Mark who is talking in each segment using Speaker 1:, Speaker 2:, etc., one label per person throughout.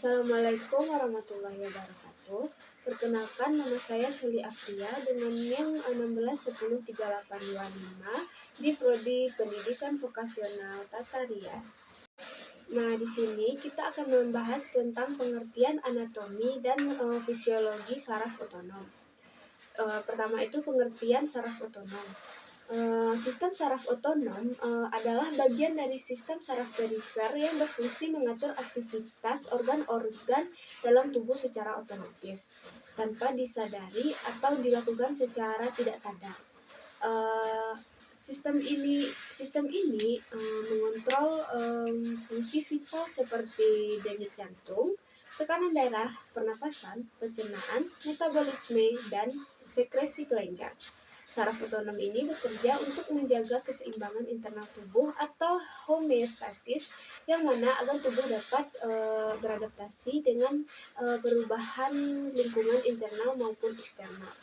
Speaker 1: Assalamualaikum warahmatullahi wabarakatuh. Perkenalkan, nama saya Seli Afria dengan NIM 16103825 di Prodi Pendidikan Vokasional Tata Rias. Nah, di sini kita akan membahas tentang pengertian anatomi dan fisiologi saraf otonom. Pertama itu pengertian saraf otonom. Sistem saraf otonom adalah bagian dari sistem saraf perifer yang berfungsi mengatur aktivitas organ-organ dalam tubuh secara otomatis, tanpa disadari atau dilakukan secara tidak sadar. Sistem ini mengontrol fungsi vital seperti denyut jantung, tekanan darah, pernapasan, pencernaan, metabolisme, dan sekresi kelenjar. Saraf otonom ini bekerja untuk menjaga keseimbangan internal tubuh atau homeostasis, yang mana agar tubuh dapat beradaptasi dengan perubahan lingkungan internal maupun eksternal.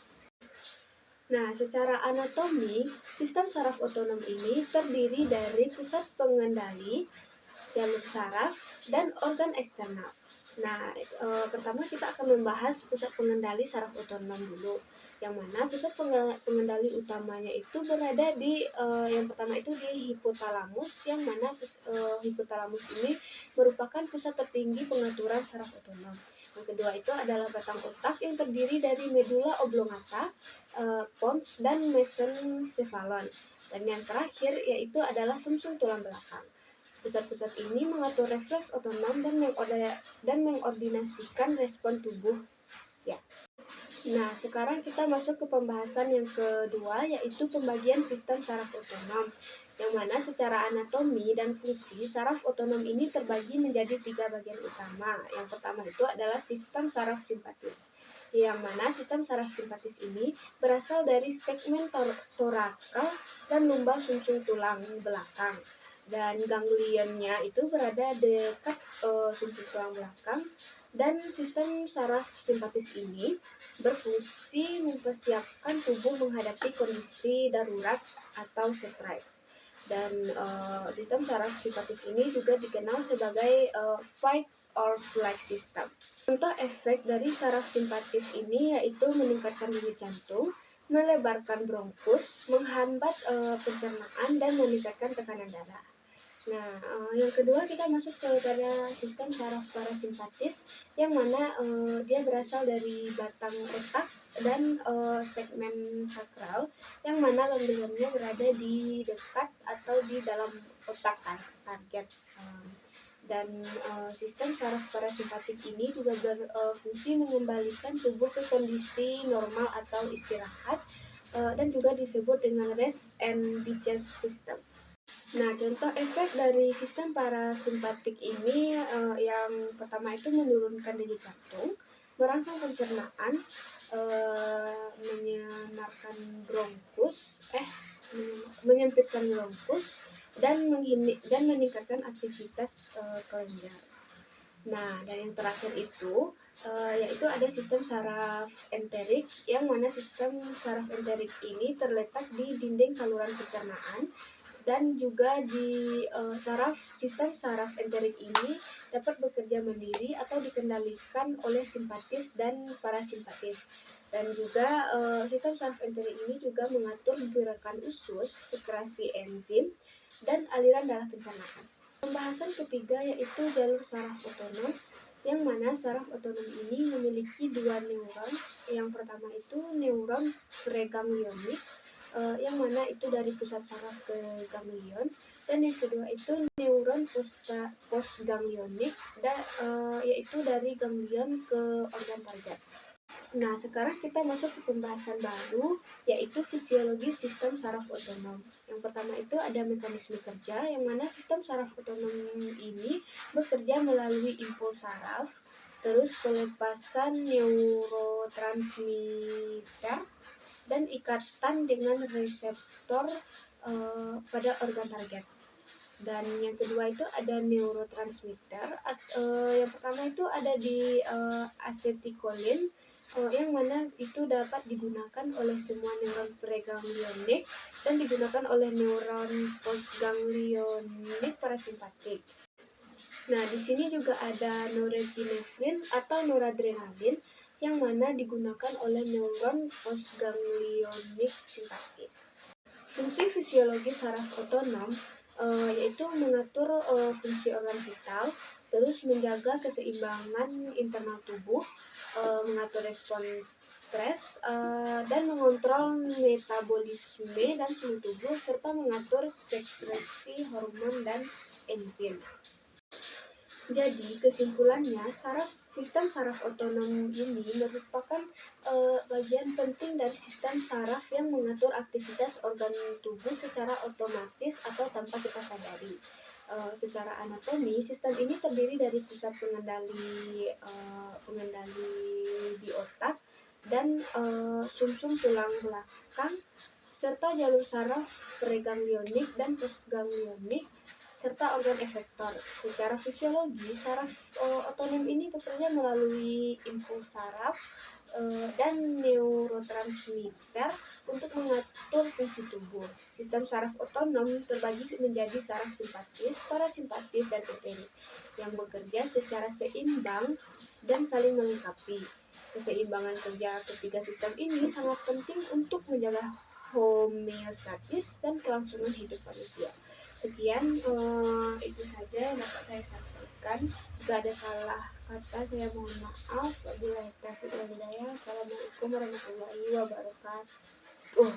Speaker 1: Nah, secara anatomi, sistem saraf otonom ini terdiri dari pusat pengendali, jalur saraf, dan organ eksternal. Nah, pertama kita akan membahas pusat pengendali saraf otonom dulu, yang mana pusat pengendali utamanya itu berada di yang pertama itu di hipotalamus, yang mana hipotalamus ini merupakan pusat tertinggi pengaturan saraf otonom. Yang kedua itu adalah batang otak yang terdiri dari medula oblongata, pons, dan mesencephalon. Dan yang terakhir yaitu adalah sumsum tulang belakang. Pusat-pusat ini mengatur refleks otonom dan mengordinasikan respon tubuh. Ya. Nah, sekarang kita masuk ke pembahasan yang kedua, yaitu pembagian sistem saraf otonom, yang mana secara anatomi dan fungsi saraf otonom ini terbagi menjadi 3 bagian utama. Yang pertama itu adalah sistem saraf simpatis, yang mana sistem saraf simpatis ini berasal dari segmen torakal dan lumbal sumsum tulang belakang, dan ganglionnya itu berada dekat sumsum tulang belakang. Dan sistem saraf simpatis ini berfungsi mempersiapkan tubuh menghadapi kondisi darurat atau stres. Dan sistem saraf simpatis ini juga dikenal sebagai fight or flight system. Contoh efek dari saraf simpatis ini yaitu meningkatkan denyut jantung, melebarkan bronkus, menghambat pencernaan, dan meningkatkan tekanan darah. Nah, yang kedua kita masuk kepada sistem saraf parasimpatis, yang mana dia berasal dari batang otak dan segmen sakral, yang mana ganglionnya berada di dekat atau di dalam otak target. Dan sistem saraf parasimpatik ini juga berfungsi mengembalikan tubuh ke kondisi normal atau istirahat, dan juga disebut dengan rest and digest system. Nah, contoh efek dari sistem parasimpatik ini yang pertama itu menurunkan denyut jantung, merangsang pencernaan, menyempitkan bronkus, dan meningkatkan aktivitas kelenjar. Nah, dan yang terakhir itu yaitu ada sistem saraf enterik, yang mana sistem saraf enterik ini terletak di dinding saluran pencernaan, dan juga di sistem saraf enterik ini dapat bekerja mandiri atau dikendalikan oleh simpatis dan parasimpatis. Dan juga sistem saraf enterik ini juga mengatur gerakan usus, sekresi enzim, dan aliran darah pencernaan. Pembahasan ketiga yaitu jalur saraf otonom, yang mana saraf otonom ini memiliki 2 neuron. Yang pertama itu neuron preganglionik, yang mana itu dari pusat saraf ke ganglion, dan yang kedua itu neuron postganglionik, yaitu dari ganglion ke organ target. Nah, sekarang kita masuk ke pembahasan baru, yaitu fisiologi sistem saraf otonom. Yang pertama itu ada mekanisme kerja, yang mana sistem saraf otonom ini bekerja melalui impuls saraf, terus pelepasan neurotransmitter, dan ikatan dengan reseptor pada organ target. Dan yang kedua itu ada neurotransmitter. Yang pertama itu ada di asetilkolin, yang mana itu dapat digunakan oleh semua neuron preganglionik dan digunakan oleh neuron postganglionik parasimpatik. Nah, di sini juga ada norepinefrin atau noradrenalin yang mana digunakan oleh neuron postganglionik simpatis. Fungsi fisiologi saraf otonom yaitu mengatur fungsi organ vital, terus menjaga keseimbangan internal tubuh, mengatur respons stres, dan mengontrol metabolisme dan suhu tubuh, serta mengatur sekresi hormon dan enzim. Jadi, kesimpulannya, sistem saraf otonom ini merupakan bagian penting dari sistem saraf yang mengatur aktivitas organ tubuh secara otomatis atau tanpa kita sadari. Secara anatomi, sistem ini terdiri dari pusat pengendali di otak dan sumsum tulang belakang, serta jalur saraf preganglionik dan postganglionik serta organ efektor. Secara fisiologi, saraf otonom ini bekerja melalui impuls saraf dan neurotransmitter untuk mengatur fungsi tubuh. Sistem saraf otonom terbagi menjadi saraf simpatis, parasimpatis, dan enterik yang bekerja secara seimbang dan saling melengkapi. Keseimbangan kerja ketiga sistem ini sangat penting untuk menjaga homeostatis dan kelangsungan hidup manusia. Sekian itu saja yang dapat saya sampaikan. Jika ada salah kata saya mohon maaf. Wabillahi taufiq wal hidayah. Assalamualaikum warahmatullahi wabarakatuh.